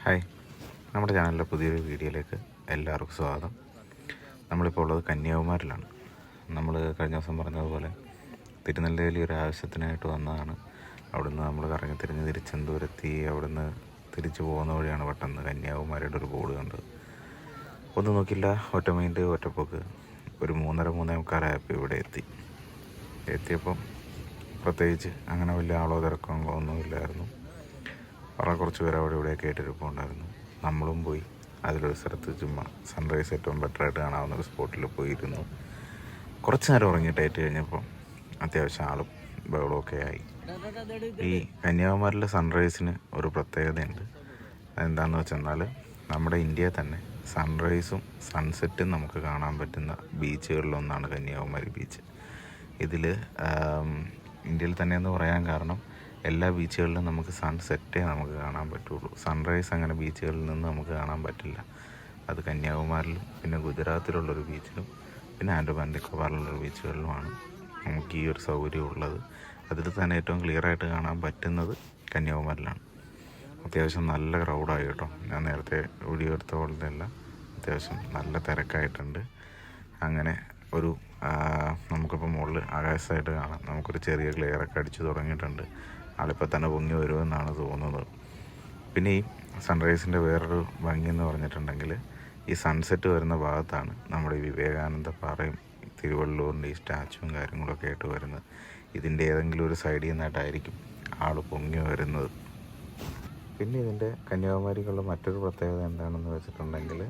Hi, നമ്മുടെ ചാനലിലെ പുതിയൊരു വീഡിയോയിലേക്ക് എല്ലാവർക്കും സ്വാഗതം. നമ്മളിപ്പോൾ ഉള്ളത് കന്യാകുമാരിലാണ്. നമ്മൾ കഴിഞ്ഞ ദിവസം പറഞ്ഞതുപോലെ തിരുനെല്വേലി ഒരു ആവശ്യത്തിനായിട്ട് വന്നതാണ്. അവിടുന്ന് നമ്മൾ കറങ്ങി തിരിച്ചെന്തൂരെത്തി. അവിടുന്ന് തിരിച്ചു പോകുന്ന വഴിയാണ് പെട്ടെന്ന് കന്യാകുമാരിയുടെ ഒരു ബോർഡ് കണ്ടത്. ഒന്നും നോക്കില്ല, ഒറ്റ മൈൻഡ് ഒറ്റപ്പോക്ക്. ഒരു 3:30-3:45 ഇവിടെ എത്തിയപ്പം പ്രത്യേകിച്ച് അങ്ങനെ വലിയ ആളോ തിരക്കോ ഒന്നുമില്ലായിരുന്നു. വളരെ കുറച്ച് പേര് അവിടെ ഇവിടെയൊക്കെ ആയിട്ടിരിപ്പുണ്ടായിരുന്നു. നമ്മളും പോയി അതിലൊരു സ്ഥലത്ത് ചുമ്മാ സൺറൈസ് ഏറ്റവും ബെറ്ററായിട്ട് കാണാവുന്ന ഒരു സ്പോട്ടിൽ പോയിരുന്നു. കുറച്ച് നേരം ഉറങ്ങിയിട്ടായിട്ട് കഴിഞ്ഞപ്പോൾ അത്യാവശ്യം ആളും ബഹളമൊക്കെ ആയി. ഈ കന്യാകുമാരിയിലെ സൺറൈസിന് ഒരു പ്രത്യേകതയുണ്ട്. അതെന്താണെന്ന് വെച്ചെന്നാൽ നമ്മുടെ ഇന്ത്യയിൽ തന്നെ സൺറൈസും സൺസെറ്റും നമുക്ക് കാണാൻ പറ്റുന്ന ബീച്ചുകളിലൊന്നാണ് കന്യാകുമാരി ബീച്ച്. ഇതിൽ ഇന്ത്യയിൽ തന്നെയെന്ന് പറയാൻ കാരണം എല്ലാ ബീച്ചുകളിലും നമുക്ക് സൺസെറ്റേ നമുക്ക് കാണാൻ പറ്റുള്ളൂ. സൺറൈസ് അങ്ങനെ ബീച്ചുകളിൽ നിന്ന് നമുക്ക് കാണാൻ പറ്റില്ല. അത് കന്യാകുമാരിയിലും പിന്നെ ഗുജറാത്തിലുള്ളൊരു ബീച്ചിലും പിന്നെ ആൻഡമാൻ നിക്കോബാറിലുള്ളൊരു ബീച്ചുകളിലുമാണ് നമുക്ക് ഈ ഒരു സൗകര്യം ഉള്ളത്. അതിൽ തന്നെ ഏറ്റവും ക്ലിയറായിട്ട് കാണാൻ പറ്റുന്നത് കന്യാകുമാരിലാണ്. അത്യാവശ്യം നല്ല ക്രൗഡായി കേട്ടോ. ഞാൻ നേരത്തെ വീഡിയോ എടുത്ത പോലെ അല്ല, അത്യാവശ്യം നല്ല തിരക്കായിട്ടുണ്ട്. അങ്ങനെ ഒരു നമുക്കിപ്പോൾ മുകളിൽ ആകാശമായിട്ട് കാണാം. നമുക്കൊരു ചെറിയ ക്ലിയറൊക്കെ അടിച്ചു തുടങ്ങിയിട്ടുണ്ട്. ആളിപ്പോൾ തന്നെ പൊങ്ങി വരുമെന്നാണ് തോന്നുന്നത്. പിന്നെ ഈ സൺറൈസിൻ്റെ വേറൊരു ഭംഗി എന്ന് പറഞ്ഞിട്ടുണ്ടെങ്കിൽ ഈ സൺസെറ്റ് വരുന്ന ഭാഗത്താണ് നമ്മുടെ ഈ വിവേകാനന്ദ പാറയും തിരുവള്ളൂരിൻ്റെ ഈ സ്റ്റാച്ചുവും കാര്യങ്ങളൊക്കെ ആയിട്ട് വരുന്നത്. ഇതിൻ്റെ ഏതെങ്കിലും ഒരു സൈഡിൽ നിന്നായിട്ടായിരിക്കും ആൾ പൊങ്ങി വരുന്നത്. പിന്നെ ഇതിൻ്റെ കന്യാകുമാരിക്കുള്ള മറ്റൊരു പ്രത്യേകത എന്താണെന്ന് വെച്ചിട്ടുണ്ടെങ്കിൽ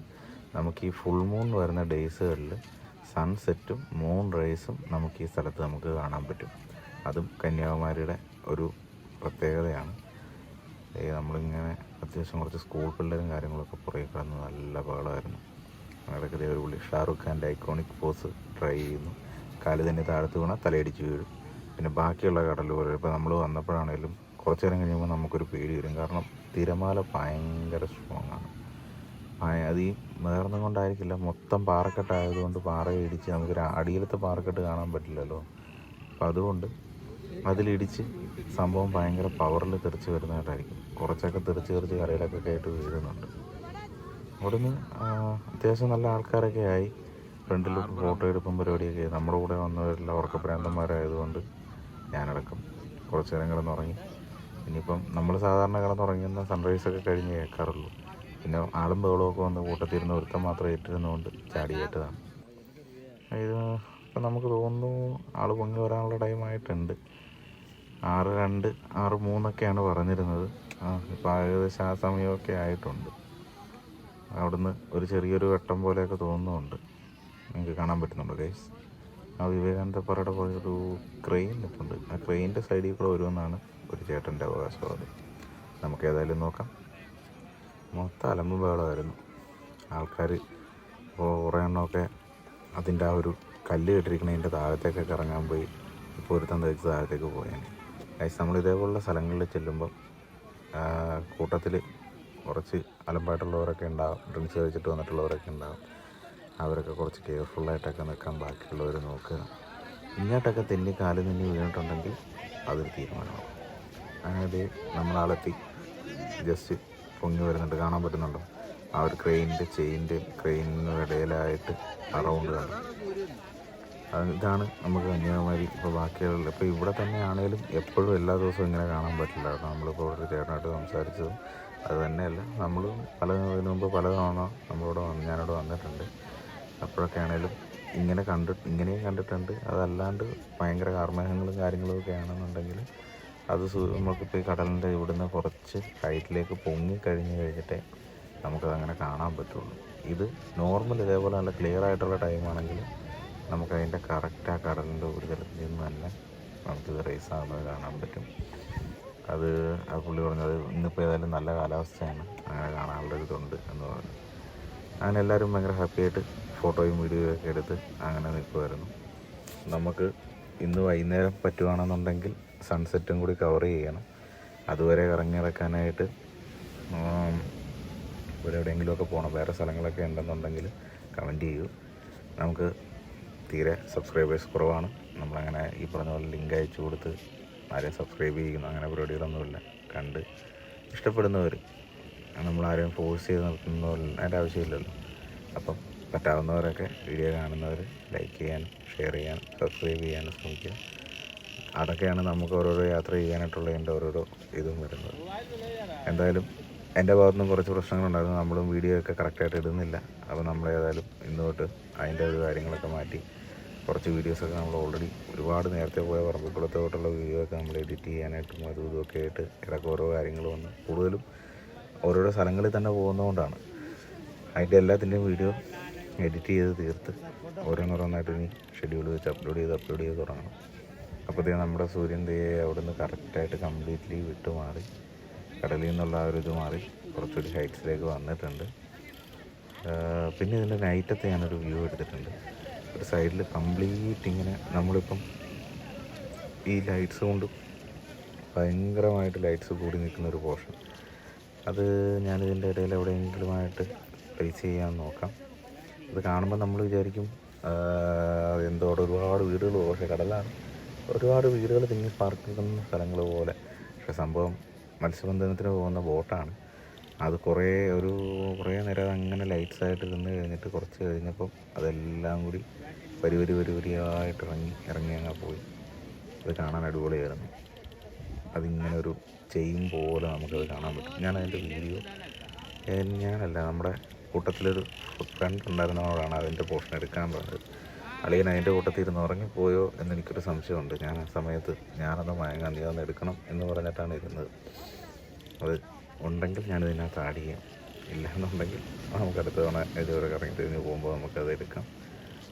നമുക്ക് ഈ ഫുൾ മൂൺ വരുന്ന ഡേയ്സുകളിൽ സൺസെറ്റും മൂൺ റേസും നമുക്ക് ഈ സ്ഥലത്ത് നമുക്ക് കാണാൻ പറ്റും. അതും കന്യാകുമാരിയുടെ ഒരു പ്രത്യേകതയാണ്. നമ്മളിങ്ങനെ അത്യാവശ്യം കുറച്ച് സ്കൂൾ പിള്ളേരും കാര്യങ്ങളൊക്കെ പുറകെ കിടന്ന് നല്ല ബഹളമായിരുന്നു. അവിടെയൊക്കെ ഒരു പുള്ളി ഷാറുഖ് ഖാൻ്റെ ഐക്കോണിക് പോസ് ട്രൈ ചെയ്യുന്നു. കാല് തന്നെ താഴത്ത് വീണാൽ തലയിടിച്ച് വീഴും. പിന്നെ ബാക്കിയുള്ള കടൽ പോലെ ഇപ്പോൾ നമ്മൾ വന്നപ്പോഴാണേലും കുറച്ച് നേരം കഴിയുമ്പോൾ നമുക്കൊരു പേടി വരും. കാരണം തിരമാല ഭയങ്കര സ്ട്രോങ് ആണ്. അത് ഈ വേറൊന്നും കൊണ്ടായിരിക്കില്ല, മൊത്തം പാറക്കെട്ടായതുകൊണ്ട് പാറയെ ഇടിച്ച് നമുക്ക് അടിയിലത്തെ പാറക്കെട്ട് കാണാൻ പറ്റില്ലല്ലോ. അപ്പം അതുകൊണ്ട് അതിലിടിച്ച് സംഭവം ഭയങ്കര പവറിൽ തെറിച്ച് വരുന്നതായിട്ടായിരിക്കും. കുറച്ചൊക്കെ തെറിച്ച് കരയിലൊക്കെ ആയിട്ട് വീഴുന്നുണ്ട്. അവിടുന്ന് അത്യാവശ്യം നല്ല ആൾക്കാരൊക്കെ ആയി. ഫ്രണ്ടിൽ ഫോട്ടോ എടുപ്പും പരിപാടിയൊക്കെ. നമ്മുടെ കൂടെ വന്നവരെല്ലാം ഉറക്കപ്രാന്തന്മാരായതുകൊണ്ട് ഞാനടക്കം കുറച്ച് നേരം കിടന്നുറങ്ങി. ഇനിയിപ്പം നമ്മൾ സാധാരണ കിടന്നുറങ്ങുന്ന സൺറൈസൊക്കെ കഴിഞ്ഞ് കേൾക്കാറുള്ളൂ. പിന്നെ ആളും ബഹളമൊക്കെ വന്ന് കൂട്ടത്തിരുന്ന് ഒരുത്തം മാത്രം ഇട്ടിരുന്നുകൊണ്ട് ചാടി കേട്ടതാണ്. ഇത് ഇപ്പം നമുക്ക് തോന്നുന്നു ആൾ പൊങ്ങി വരാനുള്ള ടൈമായിട്ടുണ്ട്. 6:02 6:03 പറഞ്ഞിരുന്നത്. ഇപ്പോൾ ഏകദേശം ആ സമയമൊക്കെ ആയിട്ടുണ്ട്. അവിടുന്ന് ഒരു ചെറിയൊരു വെട്ടം പോലെയൊക്കെ തോന്നുന്നുണ്ട്. നിങ്ങൾക്ക് കാണാൻ പറ്റുന്നുണ്ടോ ഗൈസ്? ആ വിവേകാനന്ദ പാറയുടെ പോലെ ഒരു ക്രെയിൻ നിൽപ്പുണ്ട്. ആ ക്രെയിനിൻ്റെ സൈഡിൽ കൂടെ വരുമെന്നാണ് ഒരു ചേട്ടൻ്റെ അവകാശവാദം. നമുക്ക് ഏതായാലും നോക്കാം. മൊത്തം അലമ്പും ബഹളമായിരുന്നു. ആൾക്കാർ ഇപ്പോൾ കുറേ എണ്ണമൊക്കെ അതിൻ്റെ ആ ഒരു കല്ല് കെട്ടിരിക്കണതിൻ്റെ താഴത്തേക്കൊക്കെ ഇറങ്ങാൻ പോയി. ഇപ്പോൾ ഒരുത്തം തയ്ച്ച് താഴത്തേക്ക് പോയാണ്. ഗൈസ്, നമ്മൾ ഇതേപോലുള്ള സ്ഥലങ്ങളിൽ ചെല്ലുമ്പം കൂട്ടത്തിൽ കുറച്ച് അലമ്പായിട്ടുള്ളവരൊക്കെ ഉണ്ടാകും. ഡ്രിങ്ക്സ് കഴിച്ചിട്ട് വന്നിട്ടുള്ളവരൊക്കെ ഉണ്ടാകും. അവരൊക്കെ കുറച്ച് കെയർഫുള്ളായിട്ടൊക്കെ നിൽക്കാൻ ബാക്കിയുള്ളവർ നോക്കുക. ഇങ്ങോട്ടൊക്കെ തെന്നി കാല് തെന്നി വീണിട്ടുണ്ടെങ്കിൽ അതൊരു തീരുമാനമാണ്. അങ്ങനെ നമ്മളാളെത്തി ജസ്റ്റ് പൊങ്ങി വരുന്നുണ്ട്. കാണാൻ പറ്റുന്നുണ്ടോ? ആ ഒരു ക്രെയിനിൻ്റെ ഇടയിലായിട്ട് അറൗണ്ട് കാണും. ഇതാണ് നമുക്ക് കന്യാകുമാരി. ഇപ്പോൾ ബാക്കിയുള്ള ഇപ്പോൾ ഇവിടെ തന്നെ ആണെങ്കിലും എപ്പോഴും എല്ലാ ദിവസവും ഇങ്ങനെ കാണാൻ പറ്റില്ല. കാരണം നമ്മളിപ്പോൾ ഒരു ചേട്ടനായിട്ട് സംസാരിച്ചതും അത് തന്നെയല്ല, നമ്മൾ ഇതിനു മുമ്പ് പല തവണ ഞാനിവിടെ വന്നിട്ടുണ്ട്. അപ്പോഴൊക്കെ ആണെങ്കിലും ഇങ്ങനെയും കണ്ടിട്ടുണ്ട്. അതല്ലാണ്ട് ഭയങ്കര കാർമേഘങ്ങളും കാര്യങ്ങളും ഒക്കെ ആണെന്നുണ്ടെങ്കിൽ അത് നമുക്കിപ്പോൾ ഈ കടലിൻ്റെ ഇവിടുന്ന് കുറച്ച് ഹൈറ്റിലേക്ക് പൊങ്ങിക്കഴിഞ്ഞ് കഴിഞ്ഞിട്ടേ നമുക്കതങ്ങനെ കാണാൻ പറ്റുള്ളൂ. ഇത് നോർമൽ ഇതേപോലെ നല്ല ക്ലിയർ ആയിട്ടുള്ള ടൈമാണെങ്കിൽ നമുക്കതിൻ്റെ കറക്റ്റ് ആ കടലിൻ്റെ ഉപരിതലത്തിൽ നിന്ന് തന്നെ നമുക്കിത് റേസ് ആകുന്നത് കാണാൻ പറ്റും. അത് ആ പുള്ളി പറഞ്ഞത് ഇന്നിപ്പോൾ ഏതായാലും നല്ല കാലാവസ്ഥയാണ്, അങ്ങനെ കാണാനുള്ളൊരിതുണ്ട് എന്ന് പറഞ്ഞു. അങ്ങനെ എല്ലാവരും ഭയങ്കര ഹാപ്പിയായിട്ട് ഫോട്ടോയും വീഡിയോയും ഒക്കെ എടുത്ത് അങ്ങനെ നിൽക്കുമായിരുന്നു. നമുക്ക് ഇന്ന് വൈകുന്നേരം പറ്റുകയാണെന്നുണ്ടെങ്കിൽ സൺസെറ്റും കൂടി കവർ ചെയ്യണം. അതുവരെ കറങ്ങി നടക്കാനായിട്ട് ഇവിടെ എവിടെയെങ്കിലുമൊക്കെ പോകണം. വേറെ സ്ഥലങ്ങളൊക്കെ ഉണ്ടെന്നുണ്ടെങ്കിൽ കമൻറ്റ് ചെയ്യൂ. നമുക്ക് തീരെ സബ്സ്ക്രൈബേഴ്സ് കുറവാണ്. നമ്മളങ്ങനെ ഈ പറഞ്ഞ പോലെ ലിങ്ക് അയച്ചു കൊടുത്ത് ആരെയും സബ്സ്ക്രൈബ് ചെയ്യുന്നു അങ്ങനെ പരിപാടികളൊന്നുമില്ല. കണ്ട് ഇഷ്ടപ്പെടുന്നവർ നമ്മളാരെയും ഫോഴ്സ് ചെയ്ത് നിർത്തുന്ന അതിൻ്റെ ആവശ്യമില്ലല്ലോ. അപ്പം പറ്റാവുന്നവരൊക്കെ വീഡിയോ കാണുന്നവർ ലൈക്ക് ചെയ്യാനും ഷെയർ ചെയ്യാനും സബ്സ്ക്രൈബ് ചെയ്യാനും ശ്രമിക്കുക. അതൊക്കെയാണ് നമുക്ക് ഓരോരോ യാത്ര ചെയ്യാനായിട്ടുള്ള എൻ്റെ ഓരോരോ ഇതും വരുന്നത്. എന്തായാലും എൻ്റെ ഭാഗത്തുനിന്നും കുറച്ച് പ്രശ്നങ്ങളുണ്ടായിരുന്നു. നമ്മളും വീഡിയോ ഒക്കെ കറക്റ്റായിട്ട് ഇടുന്നില്ല. അപ്പോൾ നമ്മളേതായാലും ഇന്ന് തൊട്ട് അതിൻ്റെ ഒരു കാര്യങ്ങളൊക്കെ മാറ്റി കുറച്ച് വീഡിയോസൊക്കെ നമ്മൾ ഓൾറെഡി ഒരുപാട് നേരത്തെ പോയ പറമ്പിക്കുളത്തോട്ടുള്ള വീഡിയോ ഒക്കെ നമ്മൾ എഡിറ്റ് ചെയ്യാനായിട്ടും അതും ഇതൊക്കെ ആയിട്ട് ഇടയ്ക്ക് ഓരോ കാര്യങ്ങൾ വന്ന് കൂടുതലും ഓരോരോ സ്ഥലങ്ങളിൽ തന്നെ പോകുന്നതുകൊണ്ടാണ് അതിൻ്റെ എല്ലാത്തിൻ്റെയും വീഡിയോ എഡിറ്റ് ചെയ്ത് തീർത്ത് ഓരോന്നോരോന്നായിട്ട് ഇനി ഷെഡ്യൂൾ വെച്ച് അപ്ലോഡ് ചെയ്ത് തുടങ്ങണം. അപ്പോഴത്തേക്കും നമ്മുടെ സൂര്യൻ അവിടെ നിന്ന് കറക്റ്റായിട്ട് കംപ്ലീറ്റ്ലി വിട്ട് മാറി കടലിൽ നിന്നുള്ള ആ ഒരു ഇത് മാറി കുറച്ചുകൂടി ഹൈറ്റ്സിലേക്ക് വന്നിട്ടുണ്ട്. പിന്നെ ഇതിൻ്റെ നൈറ്റത്തെ ഞാനൊരു വ്യൂ എടുത്തിട്ടുണ്ട്. ഒരു സൈഡിൽ കംപ്ലീറ്റ് ഇങ്ങനെ നമ്മളിപ്പം ഈ ലൈറ്റ്സ് കൊണ്ട് ഭയങ്കരമായിട്ട് ലൈറ്റ്സ് കൂടി നിൽക്കുന്ന ഒരു പോർഷൻ, അത് ഞാനിതിൻ്റെ ഇടയിൽ എവിടെയെങ്കിലുമായിട്ട് പ്ലേസ് ചെയ്യാൻ നോക്കാം. അത് കാണുമ്പോൾ നമ്മൾ വിചാരിക്കും എന്തോടെ ഒരുപാട് വീടുകൾ, പക്ഷേ കടലാണ്, ഒരുപാട് വീടുകൾ തിങ്ങി പാർക്കുന്ന സ്ഥലങ്ങൾ പോലെ. പക്ഷേ സംഭവം മത്സ്യബന്ധനത്തിന് പോകുന്ന ബോട്ടാണ്. അത് കുറേ നേരം അങ്ങനെ ലൈറ്റ്സ് ആയിട്ട് ഇരുന്ന് കഴിഞ്ഞിട്ട് കുറച്ച് കഴിഞ്ഞപ്പം അതെല്ലാം കൂടി വരിയായിട്ട് ഇറങ്ങി അങ്ങ് പോയി. അത് കാണാൻ അടിപൊളിയായിരുന്നു. അതിങ്ങനെ ഒരു ചെയിൻ പോലെ നമുക്കത് കാണാൻ പറ്റും. ഞാനതിൻ്റെ വീഡിയോ നമ്മുടെ കൂട്ടത്തിലൊരു ഫ്രണ്ട് ഉണ്ടായിരുന്നവരോടാണ് അതിൻ്റെ പോർഷൻ എടുക്കാൻ പറഞ്ഞത്. അളിയൻ അതിൻ്റെ കൂട്ടത്തിൽ ഇരുന്ന് ഉറങ്ങിപ്പോയോ എന്നെനിക്കൊരു സംശയമുണ്ട്. ഞാൻ ആ സമയത്ത് ഞാനത് മയങ്ങാൻ നീ അതൊന്ന് എടുക്കണം എന്ന് പറഞ്ഞിട്ടാണ് ഇരുന്നത്. അത് ഉണ്ടെങ്കിൽ ഞാനിതിനകത്ത് ആഡ് ചെയ്യാം, ഇല്ല എന്നുണ്ടെങ്കിൽ നമുക്ക് അടുത്ത തവണ ഇതുവരെ കറങ്ങി തിരിഞ്ഞ് പോകുമ്പോൾ നമുക്കത് എടുക്കാം.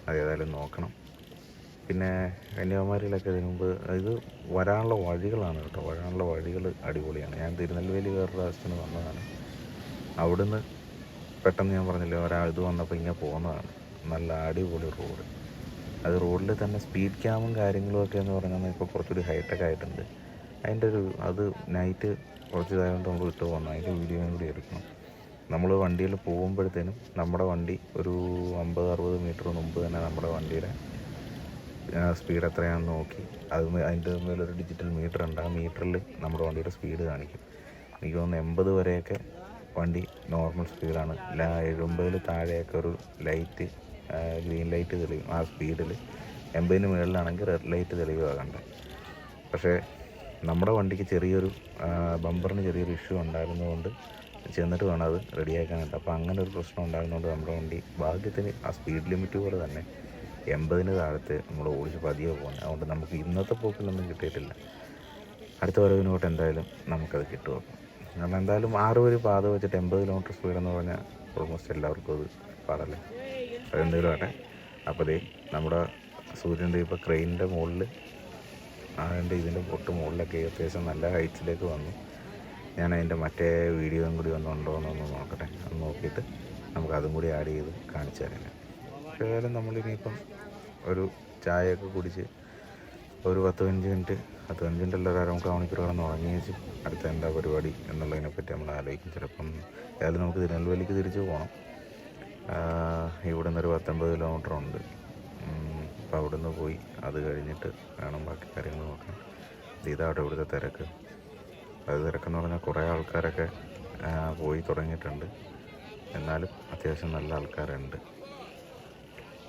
അതേതായാലും നോക്കണം. പിന്നെ കന്യാകുമാരിയിലൊക്കെ ഇതിനു മുമ്പ് ഇത് വരാനുള്ള വഴികളാണ് കേട്ടോ. വരാനുള്ള വഴികൾ അടിപൊളിയാണ്. ഞാൻ തിരുനെൽവേലി വേറൊരു പ്രാവശ്യത്തിന് വന്നതാണ്. അവിടുന്ന് പെട്ടെന്ന് ഞാൻ പറഞ്ഞില്ലേ ഇത് വന്നപ്പോൾ ഇങ്ങനെ പോകുന്നതാണ്. നല്ല അടിപൊളി റോഡ്. അത് റോഡിൽ തന്നെ സ്പീഡ് ക്യാമും കാര്യങ്ങളുമൊക്കെ എന്ന് പറഞ്ഞാൽ ഇപ്പോൾ കുറച്ചുകൂടി ഹൈടെക് ആയിട്ടുണ്ട്. അതിൻ്റെ അത് നൈറ്റ് കുറച്ച് ഇതായതുകൊണ്ട് നമ്മൾ വിട്ടു പോകുന്നു. അതിൻ്റെ വീഡിയോയും കൂടി എടുക്കണം. നമ്മൾ വണ്ടിയിൽ പോകുമ്പോഴത്തേനും നമ്മുടെ വണ്ടി ഒരു 50-60 മീറ്റർ മുമ്പ് തന്നെ നമ്മുടെ വണ്ടിയുടെ സ്പീഡ് എത്രയാണെന്ന് നോക്കി അതിൻ്റെ മേലൊരു ഡിജിറ്റൽ മീറ്റർ ഉണ്ട്. ആ മീറ്ററിൽ നമ്മുടെ വണ്ടിയുടെ സ്പീഡ് കാണിക്കും. എനിക്ക് തോന്നുന്നു 80 വരെയൊക്കെ വണ്ടി നോർമൽ സ്പീഡാണ്. 70 താഴെയൊക്കെ ഒരു ലൈറ്റ് ഗ്രീൻ ലൈറ്റ് തെളിയും. ആ സ്പീഡിൽ 80 മുകളിലാണെങ്കിൽ റെഡ് ലൈറ്റ് തെളിവാകണ്ട. പക്ഷേ നമ്മുടെ വണ്ടിക്ക് ചെറിയൊരു ബമ്പറിന് ചെറിയൊരു ഇഷ്യൂ ഉണ്ടായിരുന്നതുകൊണ്ട് ചെന്നിട്ട് വേണം അത് റെഡിയാക്കാനായിട്ട്. അപ്പോൾ അങ്ങനെ ഒരു പ്രശ്നം ഉണ്ടായിരുന്നതുകൊണ്ട് നമ്മുടെ വണ്ടി ഭാഗ്യത്തിന് ആ സ്പീഡ് ലിമിറ്റ് പോലെ തന്നെ 80 താഴത്ത് നമ്മൾ ഓടിച്ച് പതിയെ പോകുന്നത്. അതുകൊണ്ട് നമുക്ക് ഇന്നത്തെ പോക്കിലൊന്നും കിട്ടിയിട്ടില്ല. അടുത്ത വരവിനോട്ട് എന്തായാലും നമുക്കത് കിട്ടുമോ. കാരണം എന്തായാലും 6 വരി പാത വെച്ചിട്ട് 80 കിലോമീറ്റർ സ്പീഡെന്ന് പറഞ്ഞാൽ ഓൾമോസ്റ്റ് എല്ലാവർക്കും അത് പാടല്ലേ. അതെന്തെങ്കിലും ആട്ടെ. അപ്പോൾ നമ്മുടെ സൂര്യൻ്റെ ഇപ്പോൾ ക്രെയിനിൻ്റെ മുകളിൽ അതിൻ്റെ ഇതിൻ്റെ മുകളിലൊക്കെ അത്യാവശ്യം നല്ല ഹൈറ്റ്സിലേക്ക് വന്നു. ഞാൻ അതിൻ്റെ മറ്റേ വീഡിയോയും കൂടി ഉണ്ടോ എന്നൊന്ന് നോക്കട്ടെ. അത് നോക്കിയിട്ട് നമുക്കതും കൂടി ആഡ് ചെയ്ത് കാണിച്ചു തരാം. പക്ഷേ ഏതായാലും നമ്മളിനിയിപ്പം ഒരു ചായയൊക്കെ കുടിച്ച് ഒരു 15 മിനിറ്റ് അല്ല ഒരു 1/4 മണിക്കൂർ കിടന്ന് ഉറങ്ങി വെച്ച് അടുത്ത എന്താ പരിപാടി എന്നുള്ളതിനെപ്പറ്റി നമ്മൾ ആലോചിക്കും. ചിലപ്പം ഏതായാലും നമുക്ക് തിരുനെൽവേലിക്ക് തിരിച്ച് പോകണം. ഇവിടെ നിന്നൊരു 19 കിലോമീറ്റർ ഉണ്ട്. അപ്പോൾ അവിടെ നിന്ന് പോയി അത് കഴിഞ്ഞിട്ട് വേണം ബാക്കി കാര്യങ്ങൾ നോക്കാൻ. ഇതാണ് ഇവിടുത്തെ തിരക്ക്. അത് തിരക്കെന്ന് പറഞ്ഞാൽ കുറേ ആൾക്കാരൊക്കെ പോയി തുടങ്ങിയിട്ടുണ്ട്. എന്നാലും അത്യാവശ്യം നല്ല ആൾക്കാരുണ്ട്.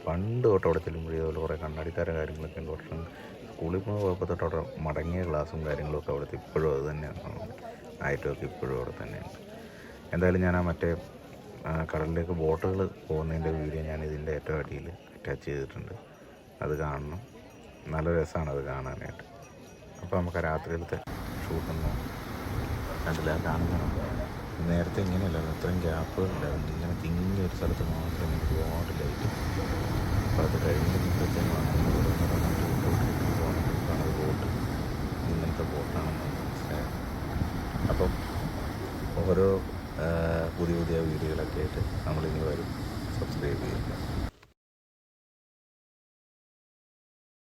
പണ്ട് തൊട്ട് അവിടെ ചെല്ലുമ്പോഴേ അതുപോലെ കുറേ കണ്ണാടിക്കാര കാര്യങ്ങളൊക്കെ ഉണ്ട്. വർഷം സ്കൂളിൽ പോകുന്ന കുഴപ്പത്തിൽ തൊട്ട് അവിടെ മടങ്ങിയ ക്ലാസ്സും കാര്യങ്ങളൊക്കെ അവിടുത്തെ ഇപ്പോഴും അത് തന്നെയാണ്. ആയിട്ടൊക്കെ ഇപ്പോഴും അവിടെ തന്നെയുണ്ട്. എന്തായാലും ഞാൻ ആ മറ്റേ കടലിലേക്ക് ബോട്ടുകൾ പോകുന്നതിൻ്റെ വീഡിയോ ഞാൻ ഇതിൻ്റെ ഏറ്റവും അടിയിൽ അറ്റാച്ച് ചെയ്തിട്ടുണ്ട്. അത് കാണണം. നല്ല രസമാണ് അത് കാണാനായിട്ട്. അപ്പോൾ നമുക്ക് രാത്രിയിലത്തെ ഷൂട്ടൊന്ന് കണ്ടില്ല കാണുന്നതാണ്. നേരത്തെ ഇങ്ങനെയല്ലായിരുന്നു, ഇത്രയും ഗ്യാപ്പുകളില്ലായിരുന്നു. ഇങ്ങനെ തിങ്ങി ഒരു സ്ഥലത്ത് മാത്രം ഒരുപാട് ലൈറ്റ്. അപ്പോൾ അത് കഴിഞ്ഞപ്പോഴത്തേക്കാണ് അത് ബോട്ട് ഇങ്ങനത്തെ ബോട്ടാണെന്ന് മനസ്സിലായത്. അപ്പം ഓരോ പുതിയ വീഡിയോകളൊക്കെ ആയിട്ട് നമ്മളിനി വരും. സബ്സ്ക്രൈബ് ചെയ്യുക.